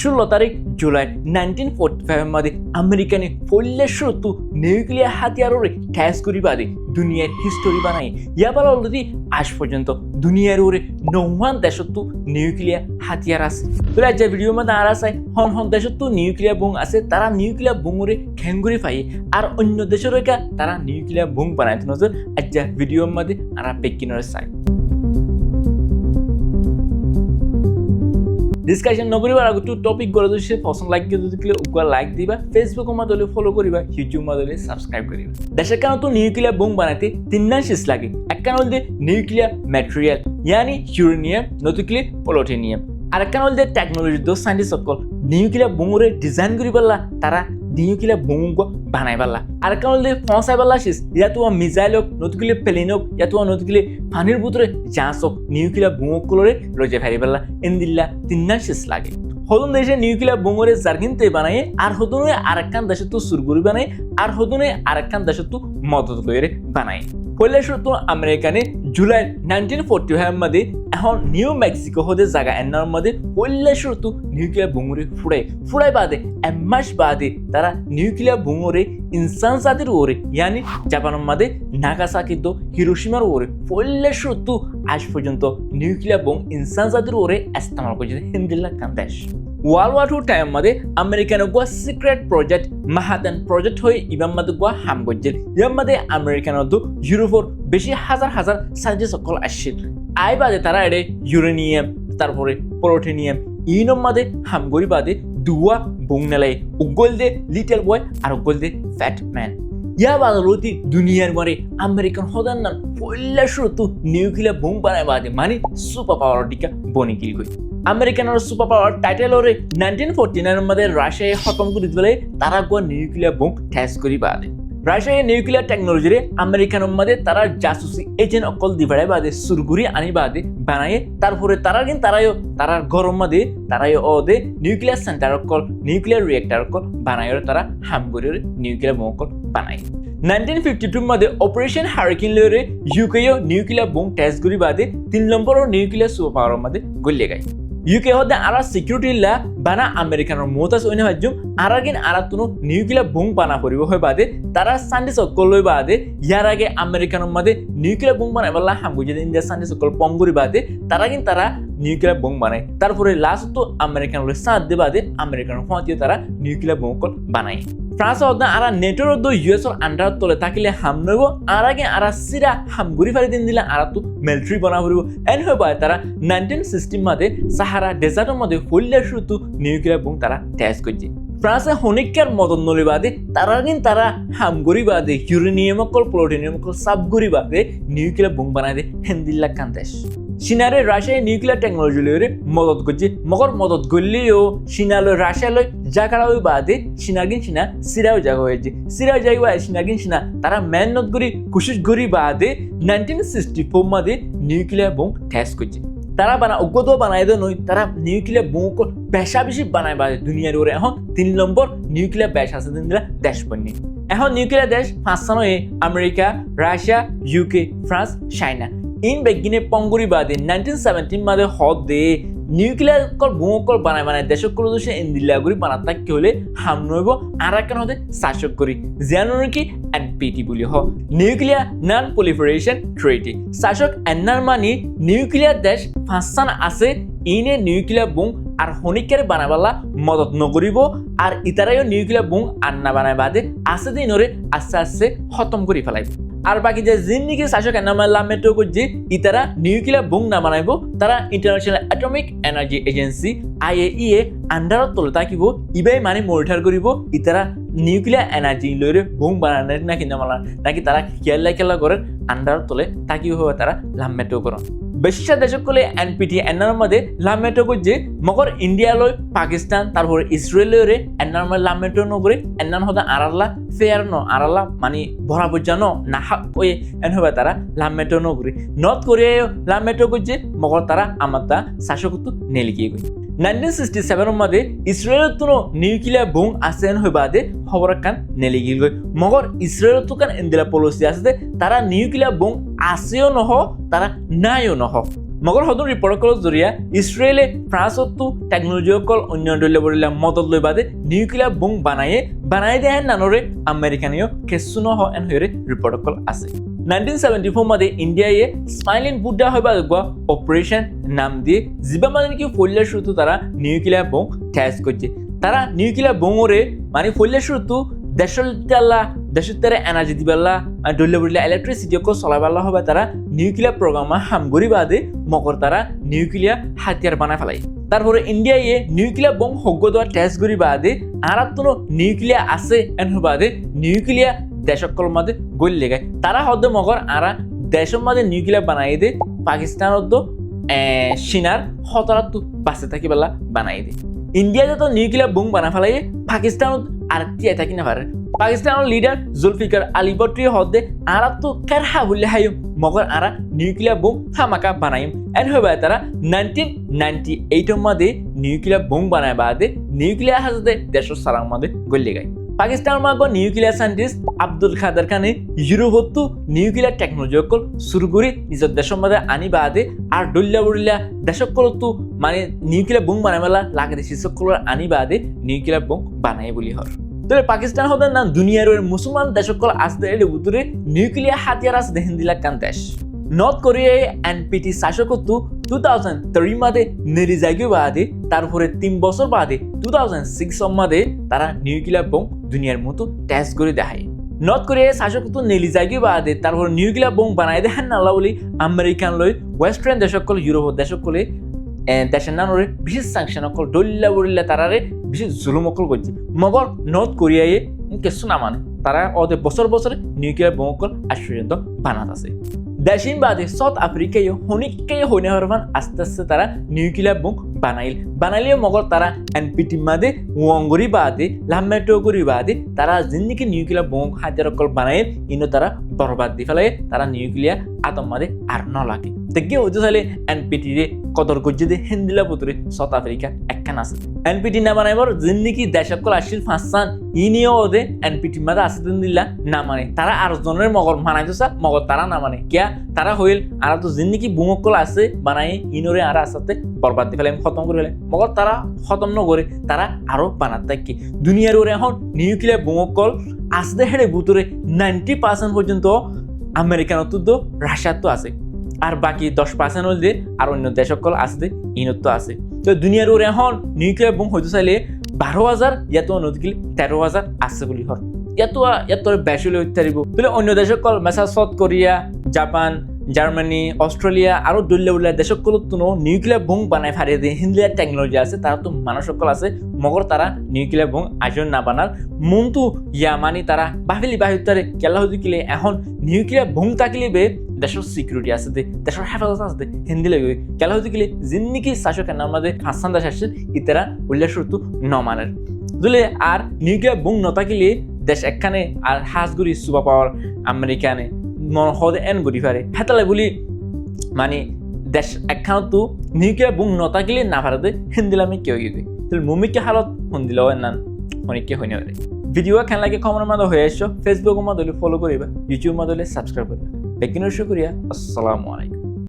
16 तारीख जुलै 1945 मध्ये अमेरिकेने फुल्लेश्रुतू নিউক্লিয়ার হাতিয়াররে ঠেস করি বাদে দুনিয়ার হিস্টোরি বানাই ইয়াবার অলরেডি আজ পর্যন্ত দুনিয়ার ওরে 9 দেশতো নিউক্লিয়ার হাতিয়ার আছে তো আজ ভিডিও মধ্যে আর আছে হন দেশতো নিউক্লিয়ার বোম আছে তারা নিউক্লিয়ার বোমরে খেঙ্গুরি পাই আর অন্য দেশের রেখা তারা নিউক্লিয়ার বোম বানাইতে নজর আজ ভিডিওর মধ্যে আর পেকিনরে চাই ডিসকাশন নকরিবার আগতে টপিক গড়ে যদি পছন্দ লাগে যদি উপকার লাইক দিবা ফেসবুক মাধ্যমে ফলো করিবা ইউটিউব মাধ্যমে সাবস্ক্রাইব করিবা দেশের কারণ তো নিউক্লিয়ার বোম বানাতে তিনটা শেষ লাগে এক কারণ হল নিউক্লিয়ার ম্যাটেরিয়াল यानी ইউরেনিয়াম নতুনলি প্লুটোনিয়াম আর এক কারণ হল টেকনোলজি দো সায়েন্টিস্ট সকল নিউক্লিয়ার বোমরে ডিজাইন করিবালা তারা নিউক্লিয়ার বোম বানাইবালা আর এক কারণ হল পৌঁছাইবালা শেষ ইয়াতো মিসাইল হোক নতুনলি প্লেন হোক ইয়াতো নতুনলি পানির ভিতরে জাহাজ হোক নিউক্লিয়ার বোম কলরে লজে ফেরিবালা ইন্দিল্লা তিনটা শেষ লাগে হদন দেশে নিউক্লিয়ার বোমরে জার্গিনতে বানায় আর হদনে আরেকখান দেশে তো সুরগুরি বানায় আর হদনে আরেকখান দেশে তো মদত করে বানায় পয়লা শুরু আমেরিকানে জুলাই 1945 मध्ये এখন নিউ মেক্সিকো হতে জায়গা এনার মধ্যে পয়লা শুরু নিউক্লিয়ার বোমরে ফুড়াই বাদে এমাস বাদে তারা নিউক্লিয়ার বোমরে ইনসান জাতির ওরে यानी জাপানের মধ্যে নাগাসাকি তো হিরোশিমার ওরে পয়লা শুরু আজ পর্যন্ত নিউক্লিয়ার বোম ইনসান জাতির ওরে ইস্তেমাল করছে হিন্দিলা কান্দেশ ওয়ার্ল্ড ওয়ার II টাইম मध्ये আমেরিকানের গোয়া সিক্রেট প্রজেক্ট মাহাতান প্রজেক্ট হয়ে ইবাম मध्ये গোয়া হাম করছে ইয়ার मध्ये আমেরিকানের তো ইউরোপর বেশি হাজার সাইন্টিস্ট সকল আসছিল আই বাদে তারা এডে ইউরেনিয়াম তারপরে প্লুটোনিয়াম ইনম मध्ये হাম করি বাদে দুয়া বোম নেলাই উগল দে লিটল বয় আর উগল দে ফ্যাট ম্যান ইয়া বাদলতি দুনিয়ার মরে আমেরিকান হদান নাম পয়লা শুরু নিউক্লিয়ার বোম বানায় বাদে মানে সুপার পাওয়ার দিকা বনি গিল গই আমেরিকানের সুপার পাওয়ার টাইটেল ওরে 1949 मध्ये রাশিয়া খতম করে দিলে তারা গো নিউক্লিয়ার বোম টেস্ট করি বাদে রাশিয়া নিউক্লিয়ার টেকনোলজি রে আমেরিকানের মধ্যে তারা জাসুসি এজেন্ট অকল দিবাড়ায় বাদে সুরগুরি আনি বাদে বানায় তারপরে তারা গরম মধ্যে তারাই ওদে নিউক্লিয়ার সেন্টার অকল নিউক্লিয়ার রিয়েক্টর অকল বানায় তারা হামগুরি নিউক্লিয়ার বোম অকল বানায় 1952 मध्ये ऑपरेशन हारिकेन लेरे यूके নিউক্লিয়ার বোম টেস্ট করি বাদে 3 নম্বর নিউক্লিয়ার সুপার পাওয়ার মধ্যে গলে গায় ইউকে হতে আরা সিকিউরিটি লা বানা আমেরিকানৰ মোতাস ওইনে ভাজুম আরাগিন আরাতুনো নিউক্লিয়ার বোম বানা করিব হয় বাদে তারা সান্ডিস অকল লই বাদে ইয়ার আগে আমেরিকানৰ মধ্যে নিউক্লিয়ার বোম বানাইবালা হামগুজি ইন্ডিয়া সান্ডিস অকল পঙ্গুরি বাদে তারা নিউক্লিয়ার বোম বানায় তারপরে লাস্ট তো আমেরিকানৰ সাথ দে বাদে আমেরিকানৰ হতিও তারা নিউক্লিয়ার বোম অকল বানায় ফ্রান্স হতে আরা নেটোর দো ইউএস এর আন্ডার তলে থাকিলে হাম নইব আর আগে আরা সিরা হামগুরি ফারি দিন দিলে আরা তো মিলিটারি বানা করিব এন হয় বাই তারা 1960 मध्ये সাহারা ডেজার্টের মধ্যে হইলে শুরু নিউক্লিয়ার বোম তারা টেস্ট করছে ফ্রান্সে হনিকার মদন নলি বাদে তারা হামগুরি বাদে ইউরেনিয়াম অকল প্লুটোনিয়াম অকল সাবগুরি বাদে নিউক্লিয়ার বোম বানায় দে হিন্দিল্লা কান্দেশ চীনারে রাশিয়া নিউক্লিয়ার টেকনোলজি লরে মদত করছে মগর মদত করলেও চীনালো রাশিয়া লয় জায়গাটা ওই বাদে চীনা সিরাও জায়গা হয়েছে সিরাও জায়গা চীনা তারা মেহনত করি কোশিশ করি বাদে 1964 मध्ये নিউক্লিয়ার বোম টেস্ট করছে তারা অজ্ঞত বানায় দেয় নয় তারা নিউক্লিয়ার বোম বেশি বানায় বাদে দুনিয়ার ওরে এখন 3 নম্বর নিউক্লিয়ার বেশ আছে দিনরা দেশ বন্যে এখন নিউক্লিয়ার দেশ 5 নয় America Russia UK France China ইন বেগিনে পঙ্গুরি বাদে 1917 मध्ये হদে নিউক্লিয়ার বোম বানায় দেশকল দেশে ইন্দিল্লাগুড়ি বানাতে কি হলে হাম নইব আর একখান হতে শাসক করি জানুয়ারি কি এনপিটি বলি হ নিউক্লিয়ার নন প্রলিফারেশন ট্রিটি শাসক এনার মানে নিউক্লিয়ার দেশ 5 আছে ইনে নিউক্লিয়ার বোম আর হনিকারে বানাবালা মদত নকরিব আর ইতারাইও নিউক্লিয়ার বোম আন্না বানায় বাদে আছে দিনরে আস্তে খতম করে ফেলাইব আর বাকি যে জিন্দিগি শাসক এনামালামেটো যে ইতারা নিউক্লিয়ার বোম না বানাইব তারা international atomic energy agency IAEA আন্ডারত তলে থাকিব ইবাই মানে মনিটর করিব ইতারা নিউক্লিয়ার এনার্জি লইরে বোম বানানোর নাকি নামালা নাকি তারা খেলা করে আন্ডারত তলে থাকিব হবে তারা লামেটো করন বেশিটা দেশকলে এনপিটি এনার মধ্যে লামেটো যে মগর ইন্ডিয়া লয় পাকিস্তান তারপরে ইসরায়েল লয়রে এনার মধ্যে লামেটো নগরে এনার হতে আরাল্লা ফেয়ার ন আরাল্লা মানে বরাবর জানো না ওই এন হবে তারা লামেটো নগরে নর্থ কোরিয়া লামেটো যে মগর তারা আমাতা শাসকত্ব নেলিকিয়ে গই 1967 मध्ये ইসরায়েলত নিউক্লিয়ার বোম আসেন হয় বাদে খবর কান নেলিগিল গই মগর ইসরায়েলত কান ইন্দিলা পলিসি আছে তারা নিউক্লিয়ার বোম আসেও নহ তারা নাইও নহ মগৰ হদন ৰিপৰ্ট কলৰ জৰিয়া ইছৰাইলে ফ্ৰান্সতো টেকনলজি অকল অন্য দলে বৰিলা মদত লৈ বাদে নিউক্লিয়াৰ বম বানাই দিয়ে নানৰে আমেৰিকানেও কেছুনো হ এন হৈৰে ৰিপৰ্ট কল আছে 1974 मध्ये ইন্ডিয়ায়ে স্মাইলিং বুদ্ধা হইবা অপারেশন নাম দিয়ে জিবা মানে কি ফলিয়া শুরু তারা নিউক্লিয়ার বোম টেস্ট করছে তারা নিউক্লিয়ার বোমরে মানে ফলিয়া শুরু দেশের এনার্জি দিবাল্লা ডলে বলিলা ইলেকট্রিসিটি কো চলাবাল্লা হবে তারা নিউক্লিয়ার প্রোগ্রামা হামগরি বাদে মকর তারা নিউক্লিয়ার হাতিয়ার বানায় ফেলাই তারপরে ইন্ডিয়ায়ে নিউক্লিয়ার বোম হগ্গ দেওয়া টেস্ট করি বাদে আরাত্তনো নিউক্লিয়ার আছে এন বাদে নিউক্লিয়ার দেশকল মাঝে গল্লে গায় তারা হদ্দ মগর আরা দেশের মাঝে নিউক্লিয়ার বানাই দে পাকিস্তান হদ্দ সিনার হতরাত্তু বাঁচে থাকি বেলা বানাই দে ইন্ডিয়া যত নিউক্লিয়ার বোম বানা ফেলাই পাকিস্তান আর টিয়াই থাকি না পারে পাকিস্তানের লিডার জুলফিকার আলী ভুট্টো হদ্দে আরাত্তু কারহা বললে হাইম মগর আরা নিউক্লিয়ার বোম হামাকা বানাইম এন হয়ে তারা 1998 মাঝে নিউক্লিয়ার বোম বানায় বাদে নিউক্লিয়ার হাজতে দেশের সারার মাঝে গল্লে গায় পাকিস্তান মাগ নিউক্লিয়ার সাইন্টিস্ট আব্দুল খাদার খানে ইউরোপতো নিউক্লিয়ার টেকনোলজি অকল শুরু করে নিজের দেশের মধ্যে আনি বাদে আর ডল্লা বড়িলা দেশকলতো মানে নিউক্লিয়ার বোম বানাই মেলা লাগে দেশি সকল আনি বাদে নিউক্লিয়ার বোম বানাই বলি হর তবে পাকিস্তান হদের নাম দুনিয়ার মুসলমান দেশকল আসতে এলে উত্তরে নিউক্লিয়ার হাতিয়ার আছে দেহেন দিলা কান দেশ নর্থ কোরিয়ায় এনপিটি শাসকত্ব 2003 মাদে নেরি জায়গা বাদে তারপরে 3 বছর বাদে 2006 মাদে তারা নিউক্লিয়ার বোম দুনিয়ার মতো টেস্ট করে দেখায় নর্থ কোরিয়ায় শাসকত্ব নেলি জায়গা বাদে তারপরে নিউক্লিয়ার বোম বানাই দেখান না বলি আমেরিকান লই ওয়েস্টার্ন দেশকল ইউরোপ দেশকলে দেশের নানরে বিশেষ স্যাংশন অকল ডল্লা বড়িল্লা তারারে বিশেষ জুলুম অকল করছে মগর নর্থ কোরিয়ায় কিছু না মানে তারা ওদের বছর বছরে নিউক্লিয়ার বোম অকল আশ্চর্য বানাত আছে দেশিন বাদে সাউথ আফ্রিকায় হনিকায় হইনে হরবান আস্তে আস্তে তারা নিউক্লিয়ার বোম বানাইলে মগর তারা এনপিটি মাদে ওয়ঙ্গরি বাদে লাম্মেটোগরি বাদে তারা জিন্দিকে নিউক্লিয়ার বোম হাতিয়ার অকল বানাই ইনো তারা বরবাদ দি ফেলাই তারা নিউক্লিয়ার আতম মাদে আর ন লাগে তেগে হইতে চাইলে এনপিটি রে কদর করছে দে হিন্দিলা পুতুরে সাউথ আফ্রিকা একখান আছে এনপিটি না বানাইবার জিন্দিকি দেশকল আসিল ফাঁসান ইনিও ওদে এনপিটি মাদে আসতে দিলা না মানে তারা আর জনের মগর মানাইতো সা মগর তারা না মানে কিয়া তারা হইল আর তো জিন্দিকি বুমকল আছে বানাই ইনরে আর আসাতে বরবাদ দি ফেলাই খতম করে ফেলে মগর তারা খতম ন করে তারা আরো বানাত থাকি দুনিয়ার ওরে এখন নিউক্লিয়ার বুমকল আসতে হেড়ে বুতুরে 90% পর্যন্ত আমেরিকানত তো রাশিয়াত তো আছে আর বাকি 10% হল যে আর অন্য দেশকল আছে ইনত তো আছে তো দুনিয়ার ওরে এখন নিউক্লিয়ার বোম হইতে চাইলে 12,000 ইয়াতো নদী 13,000 আছে বলি হর ইয়াতো বেশি হইতে পারিব তাহলে অন্য দেশকল মেসা South Korea Japan Germany Australia আরো দল্লা দেশকল তো নিউক্লিয়ার বোম বানাই ফারিয়ে দিয়ে হিন্দিয়ার টেকনোলজি আছে তারা তো মানুষকল আছে মগর তারা নিউক্লিয়ার বোম আজন না বানার মনতু ইয়া মানি তারা বাহিলি বাহিতারে কেলা হইতে গেলে এখন নিউক্লিয়ার বোম থাকিলে বে দেশের সিকিউরিটি আছে দেশের হেফাজত আছে হিন্দি লাগে কেলা হইতে গেলে জিন্দিকি শাসকের নাম মাঝে হাসান দাস আসছে ইতারা উল্লেখ শুরু ন মানের দুলে আর নিউক্লিয়ার বোম ন থাকিলে দেশ একখানে আর হাজগুড়ি সুপার পাওয়ার আমেরিকানে মন হদে এন গড়ি পারে হেতালে বলি মানে দেশ একখানতো নিউক্লিয়ার বোম ন থাকিলে না পারে হিন্দিলামে কেউ গিয়ে তাহলে মুমিকে হালত হিন্দিলাও নান অনেককে হইনে পারে ভিডিও খান লাগে কমেন্টের মাধ্যমে হয়ে আসছো ফেসবুকের মাধ্যমে ফলো করিবা ইউটিউব মাধ্যমে সাবস্ক্রাইব করবা বেকিনোর শুকরিয়া আসসালামু আলাইকুম